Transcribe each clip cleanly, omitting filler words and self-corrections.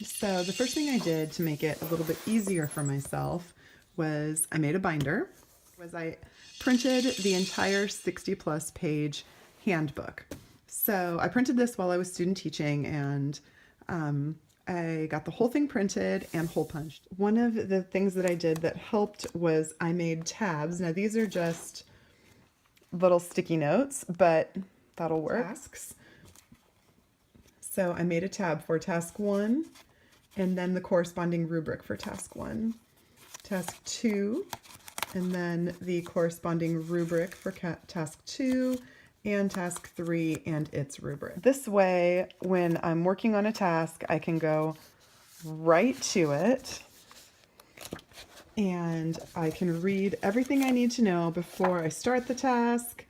So the first thing I did to make it a little bit easier for myself was I made a binder. I printed the entire 60+ page handbook. So I printed this while I was student teaching, and I got the whole thing printed and hole punched. One of the things that I did that helped was I made tabs. Now these are just little sticky notes, but that'll work. Tasks. So I made a tab for task 1 and then the corresponding rubric for task 1. Task 2, and then the corresponding rubric for task 2, and task 3 and its rubric. This way, when I'm working on a task, I can go right to it and I can read everything I need to know before I start the task.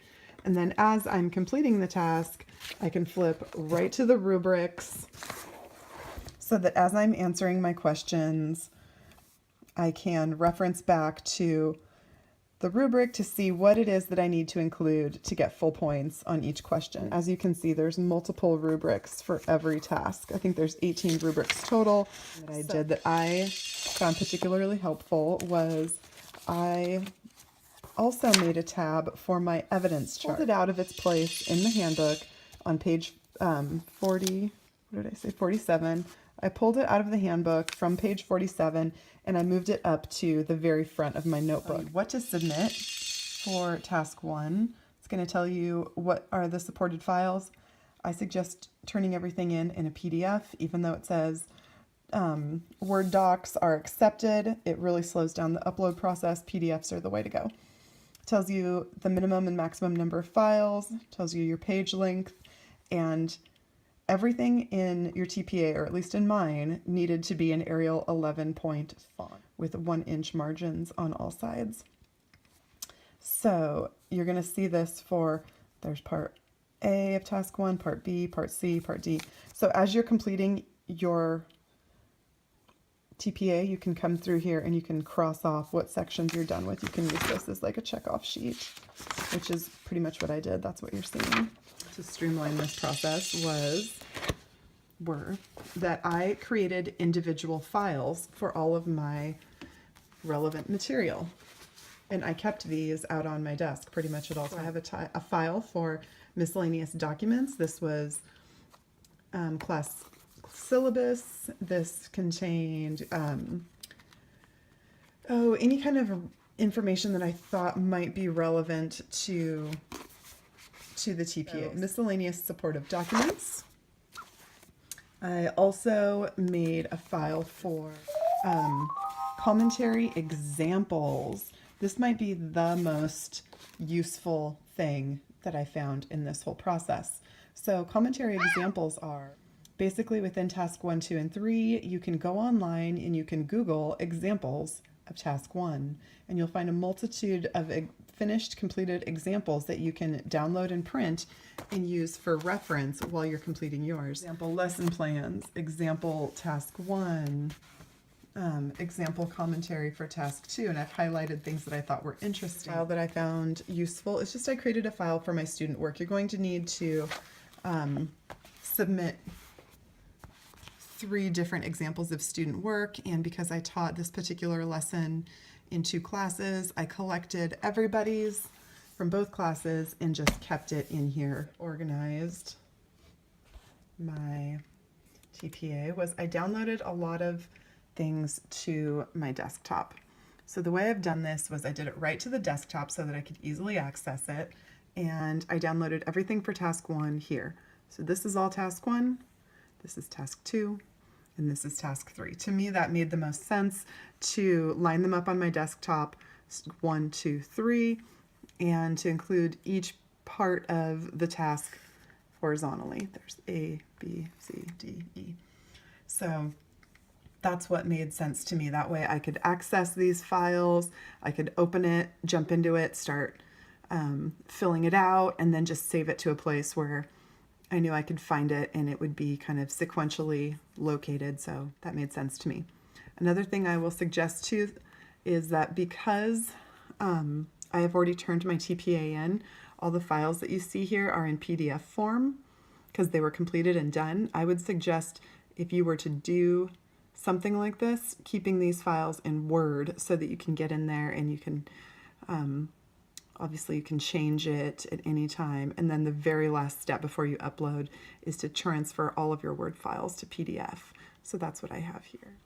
And then as I'm completing the task, I can flip right to the rubrics so that as I'm answering my questions, I can reference back to the rubric to see what it is that I need to include to get full points on each question. As you can see, there's multiple rubrics for every task. I think there's 18 rubrics total. What I did that I found particularly helpful was I also made a tab for my evidence chart. Pulled it out of its place in the handbook on page 47. I pulled it out of the handbook from page 47 and I moved it up to the very front of my notebook. What to submit for task 1. It's going to tell you what are the supported files. I suggest turning everything in a PDF, even though it says Word docs are accepted. It really slows down the upload process. PDFs are the way to go. It tells you the minimum and maximum number of files, tells you your page length, and everything in your TPA, or at least in mine, needed to be an Arial 11 point font with 1-inch margins on all sides. So you're going to see this for, there's part A of task 1, part B, part C, part D. So as you're completing your TPA, you can come through here and you can cross off what sections you're done with. You can use this as like a check-off sheet, which is pretty much what I did. That's what you're seeing. To streamline this process were that I created individual files for all of my relevant material. And I kept these out on my desk pretty much at all. So I have a file for miscellaneous documents. This was class syllabus. This contained any kind of information that I thought might be relevant to the TPA. Miscellaneous supportive documents. I also made a file for commentary examples. This might be the most useful thing that I found in this whole process. So commentary examples are basically within task 1, 2, and 3, you can go online and you can Google examples of task 1, and you'll find a multitude of finished, completed examples that you can download and print and use for reference while you're completing yours. Example lesson plans, example task 1, example commentary for task 2, and I've highlighted things that I thought were interesting. File that I found useful, it's just I created a file for my student work. You're going to need to submit 3 different examples of student work, and because I taught this particular lesson in 2 classes, I collected everybody's from both classes and just kept it in here organized. My TPA was I downloaded a lot of things to my desktop. So the way I've done this was I did it right to the desktop so that I could easily access it, and I downloaded everything for task 1 here. So this is all task 1, this is task 2, and this is task 3. To me, that made the most sense to line them up on my desktop, 1, 2, 3, and to include each part of the task horizontally. There's A, B, C, D, E. So that's what made sense to me. That way I could access these files, I could open it, jump into it, start filling it out, and then just save it to a place where I knew I could find it and it would be kind of sequentially located, so that made sense to me. Another thing I will suggest too is that because I have already turned my TPA in, all the files that you see here are in PDF form because they were completed and done. I would suggest if you were to do something like this, keeping these files in Word so that you can get in there and you can, obviously you can change it at any time. And then the very last step before you upload is to transfer all of your Word files to PDF. So that's what I have here.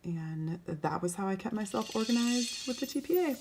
And that was how I kept myself organized with the TPA.